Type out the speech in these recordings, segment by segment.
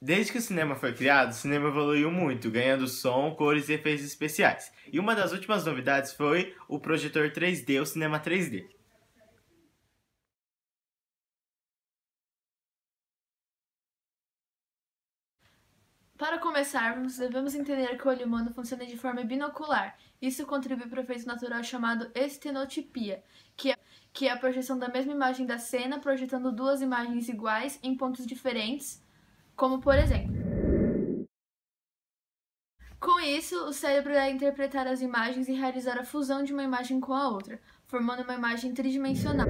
Desde que o cinema foi criado, o cinema evoluiu muito, ganhando som, cores e efeitos especiais. E uma das últimas novidades foi o projetor 3D, o cinema 3D. Para começarmos, devemos entender que o olho humano funciona de forma binocular. Isso contribui para o efeito natural chamado estenotipia, que é a projeção da mesma imagem da cena, projetando duas imagens iguais em pontos diferentes, como por exemplo. Com isso, o cérebro irá interpretar as imagens e realizar a fusão de uma imagem com a outra, formando uma imagem tridimensional.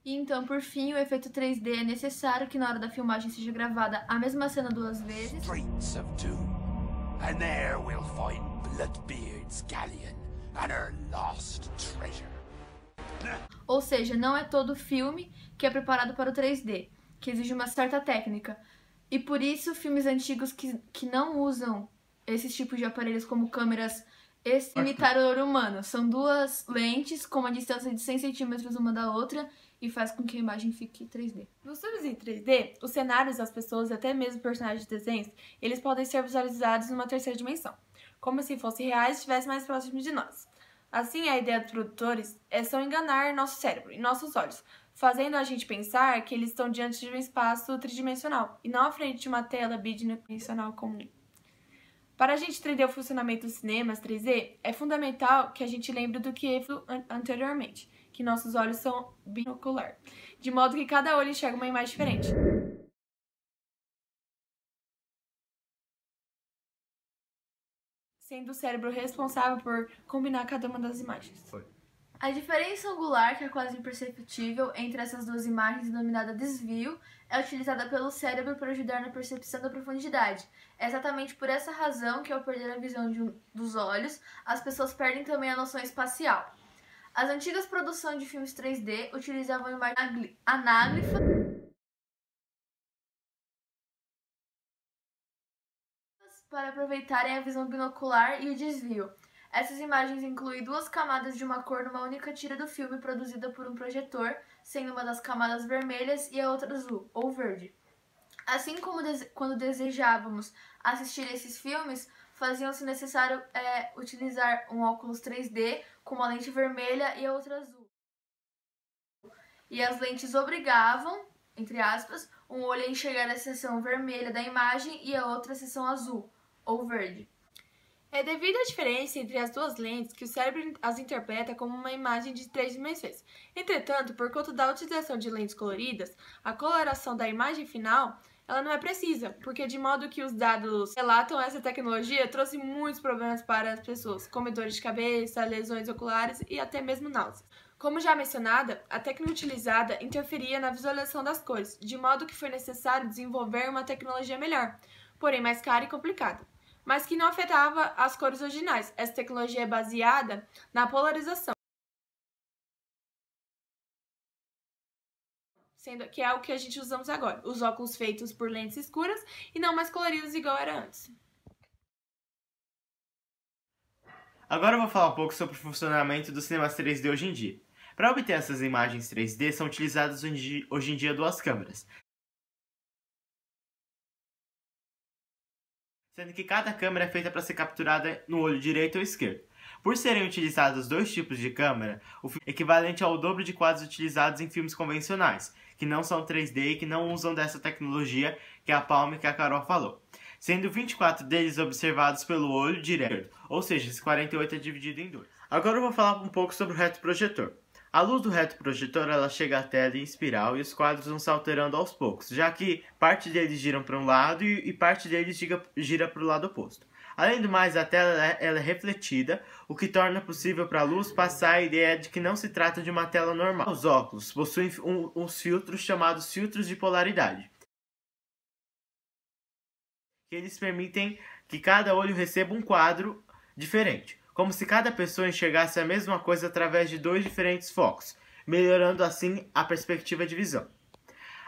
E então, por fim, o efeito 3D é necessário que na hora da filmagem seja gravada a mesma cena duas vezes. Streets of Doom, and there we'll find Bloodbeard's galleon and her lost treasure. Ou seja, não é todo filme que é preparado para o 3D, que exige uma certa técnica. E por isso, filmes antigos que não usam esses tipos de aparelhos como câmeras imitar o olho humano. São duas lentes com uma distância de 100 centímetros uma da outra e faz com que a imagem fique 3D. Nos filmes em 3D, os cenários, as pessoas e até mesmo personagens de desenhos, eles podem ser visualizados numa terceira dimensão, como se fossem reais e estivessem mais próximos de nós. Assim, a ideia dos produtores é só enganar nosso cérebro e nossos olhos, fazendo a gente pensar que eles estão diante de um espaço tridimensional e não à frente de uma tela bidimensional comum. Para a gente entender o funcionamento dos cinemas 3D, é fundamental que a gente lembre do que eu anteriormente, que nossos olhos são binocular, de modo que cada olho enxerga uma imagem diferente. Sendo o cérebro responsável por combinar cada uma das imagens. A diferença angular, que é quase imperceptível, entre essas duas imagens, denominada desvio, é utilizada pelo cérebro para ajudar na percepção da profundidade. É exatamente por essa razão que, ao perder a visão dos olhos, as pessoas perdem também a noção espacial. As antigas produções de filmes 3D utilizavam imagem anáglifa para aproveitarem a visão binocular e o desvio. Essas imagens incluem duas camadas de uma cor numa única tira do filme produzida por um projetor, sendo uma das camadas vermelhas e a outra azul, ou verde. Assim como quando desejávamos assistir esses filmes, fazia-se necessário utilizar um óculos 3D com uma lente vermelha e a outra azul. E as lentes obrigavam, entre aspas, um olho a enxergar a seção vermelha da imagem e a outra a seção azul, ou verde. É devido à diferença entre as duas lentes que o cérebro as interpreta como uma imagem de 3 dimensões. Entretanto, por conta da utilização de lentes coloridas, a coloração da imagem final ela não é precisa, porque de modo que os dados relatam, essa tecnologia trouxe muitos problemas para as pessoas, como dores de cabeça, lesões oculares e até mesmo náuseas. Como já mencionada, a técnica utilizada interferia na visualização das cores, de modo que foi necessário desenvolver uma tecnologia melhor, porém mais cara e complicada, mas que não afetava as cores originais. Essa tecnologia é baseada na polarização, sendo que é o que a gente usamos agora, os óculos feitos por lentes escuras e não mais coloridos igual era antes. Agora eu vou falar um pouco sobre o funcionamento dos cinemas 3D hoje em dia. Para obter essas imagens 3D, são utilizadas hoje em dia duas câmeras, sendo que cada câmera é feita para ser capturada no olho direito ou esquerdo. Por serem utilizados dois tipos de câmera, o filme é equivalente ao dobro de quadros utilizados em filmes convencionais, que não são 3D e que não usam dessa tecnologia que é a Palme que a Carol falou, sendo 24 deles observados pelo olho direito, ou seja, esse 48 é dividido em dois. Agora eu vou falar um pouco sobre o retroprojetor. A luz do retroprojetor ela chega à tela em espiral e os quadros vão se alterando aos poucos, já que parte deles giram para um lado e parte deles gira para o lado oposto. Além do mais, a tela ela é refletida, o que torna possível para a luz passar a ideia de que não se trata de uma tela normal. Os óculos possuem uns filtros chamados filtros de polaridade, que eles permitem que cada olho receba um quadro diferente, como se cada pessoa enxergasse a mesma coisa através de dois diferentes focos, melhorando assim a perspectiva de visão.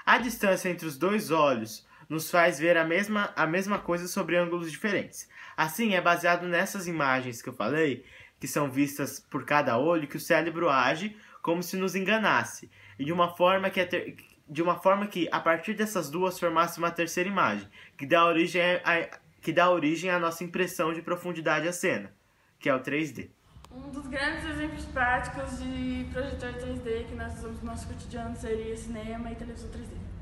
A distância entre os dois olhos nos faz ver a mesma coisa sobre ângulos diferentes. Assim, é baseado nessas imagens que eu falei, que são vistas por cada olho, que o cérebro age como se nos enganasse, e de uma forma de uma forma que, a partir dessas duas, formasse uma terceira imagem, que dá origem à nossa impressão de profundidade à cena, que é o 3D. Um dos grandes exemplos práticos de projetor 3D que nós usamos no nosso cotidiano seria cinema e televisão 3D.